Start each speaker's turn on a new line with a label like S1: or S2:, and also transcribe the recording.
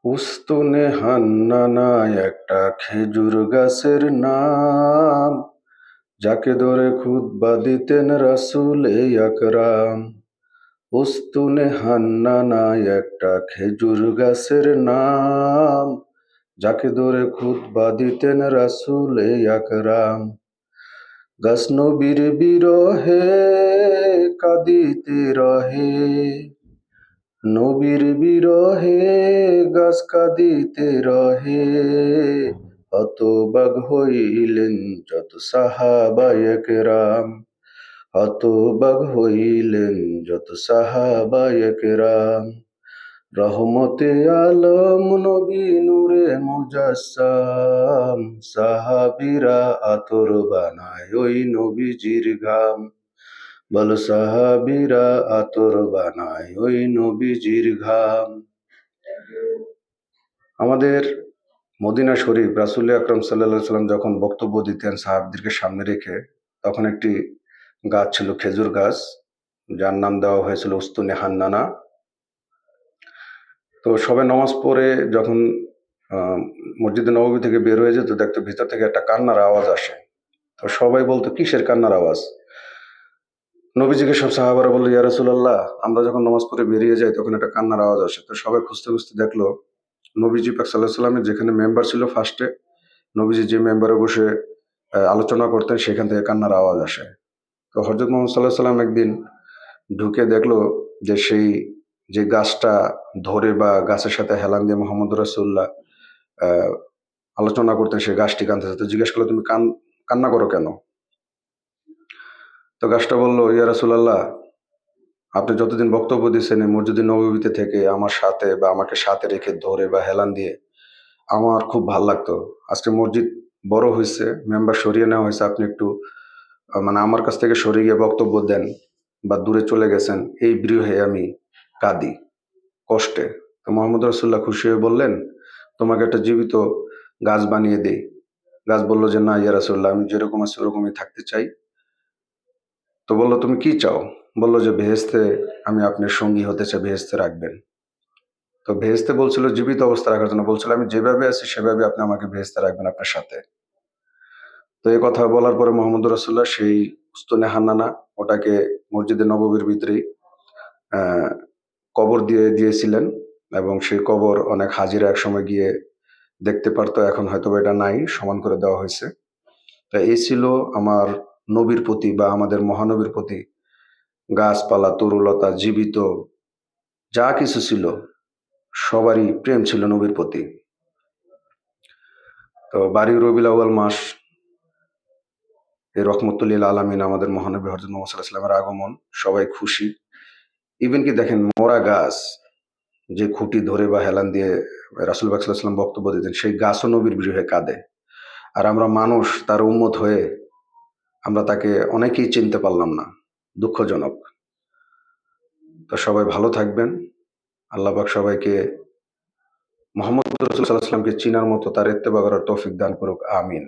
S1: উস্তুনে হান্নানা একটা খেজুর গাছের নাম, যাকে ধরে খুতবা দিতেন রাসূলে আকরাম। উস্তুনে হান্নানা একটা খেজুর গাছের নাম, যাকে ধরে খুতবা দিতেন রাসূলে আকরাম। গাছ নবীর বিরহে কাঁদিতে রহে, নবীর বিরহে গাছ কাঁদিতে রহে। হতবাক হইলেন যত সাহাবায়ে কেরাম, হতবাক হইলেন যত সাহাবায়ে কেরাম। রহমতে আলম নবী নূরে মুজাসসাম, সাহাবীরা আতর বানায় ওই নবীজির ঘাম। বল সাহাবীরা আতর বানায় ওই নবীজির ঘাম। আমাদের মদিনা শরীফ রাসূল আকরাম সাল্লাল্লাহু আলাইহি সাল্লাম যখন বক্তব্য দিতেন সাহাবীদেরকে সামনে রেখে, তখন একটি গাছ ছিল, খেজুর গাছ, যার নাম দেওয়া হয়েছিল উস্তুনে হান্নানা। তো সবাই নামাজ পড়ে যখন মসজিদে নববী থেকে বের হয়ে যেত, দেখতো ভিতর থেকে একটা কান্নার আওয়াজ আসে। তো সবাই বলতো, কিসের কান্নার আওয়াজ? নবীজিকে সব সাহাবারা বললো, ইয়া রাসূলুল্লাহ, আমরা যখন নামাজ পড়ে বেরিয়ে যাই তখন একটা কান্নার আওয়াজ আসে। তো সবাই খুঁজতে খুঁজতে দেখলো নবীজি পাক সাল্লাল্লাহু আলাইহি সাল্লামের যেখানে মেম্বার ছিল ফার্স্টে, নবীজি যে মেম্বারে বসে আলোচনা করতেন সেখান থেকে কান্নার আওয়াজ আসে। তো হযরত মুহাম্মদ সাল্লাল্লাহু আলাইহি সাল্লাম একদিন ঢুকে দেখলো যে সেই যে গাছটা ধরে বা গাছের সাথে হেলান দিয়ে মুহাম্মদুর রাসূলুল্লাহ আলোচনা করতেন, সেই গাছটি কাঁদতেছে। তো জিজ্ঞেস করলো, তুমি কান্না করো কেন? তো গাছটা বলল, ইয়া রাসূলুল্লাহ, আপনি যতদিন বক্তব্য দিচ্ছেন এই মসজিদে নববীতে থেকে আমার সাথে বা আমাকে সাথে রেখে ধরে বা হেলান দিয়ে আমার খুব ভাল লাগতো। আজকে মসজিদ বড় হয়েছে, মেম্বার সরিয়ে নেওয়া হয়েছে, আপনি একটু মানে আমার কাছ থেকে সরে গিয়ে বক্তব্য দেন বা দূরে চলে গেছেন, এই বিরহে আমি কাঁদি কষ্টে। তো মোহাম্মদ রাসূলুল্লাহ খুশি হয়ে বললেন, তোমাকে একটা জীবিত গাছ বানিয়ে দেই। গাছ বলল যে, না ইয়া রাসূলুল্লাহ, আমি যেরকম আছি ওরকমই থাকতে চাই। তো বলল, তুমি কি চাও? বলল যে, বেহেশতে আমি আপনার সঙ্গী হতে চাই, বেহেশতে রাখবেন। তো বেহেশতে বলছিল জীবিত অবস্থা রাখার জন্য, বলছিল আমি যেভাবে আছি সেভাবে আপনি আমাকে বেহেশতে রাখবেন আপনার সাথে। তো এই কথা বলার পরে মোহাম্মদ রাসূলুল্লাহ সেই উস্তুনে হান্নানা ওটাকে মসজিদে নববীর ভিতরেই আহ, কবর দিয়ে দিয়েছিলেন, এবং সেই কবর অনেক হাজিরা একসময় গিয়ে দেখতে পারতো, এখন হয়তো এটা নাই, সমান করে দেওয়া হয়েছে। তা এই ছিল আমার নবীর প্রতি বা আমাদের মহানবীর প্রতি গাছপালা, তরুলতা, জীবিত যা কিছু ছিল সবারই প্রেম ছিল নবীর প্রতি। তো বারি রবিউল আউয়াল মাস, এই রহমতুল লিল আলামিন আমাদের মহানবী হযরত মুহাম্মদ সাল্লাল্লাহু আলাইহি ওয়াসাল্লামের আগমন, সবাই খুশি। ইভেন কি দেখেন, মরা গাছ যে খুঁটি ধরে বা হেলান দিয়ে রাসূল পাক সাল্লাল্লাহু আলাইহি ওয়াসাল্লাম বক্তব্য দিতেন, সেই গাছও নবীর বিরহে কাঁদে। আর আমরা মানুষ, তার উম্মত হয়ে আমরা তাকে অনেকেই চিনতে পারলাম না, দুঃখজনক। তো সবাই ভালো থাকবেন। আল্লাহ পাক সবাইকে মুহাম্মদ রাসূল সাল্লাল্লাহু আলাইহি ওয়াসাল্লামকে চিনার মতো তার ইত্তেবা করার তৌফিক দান করুক, আমিন।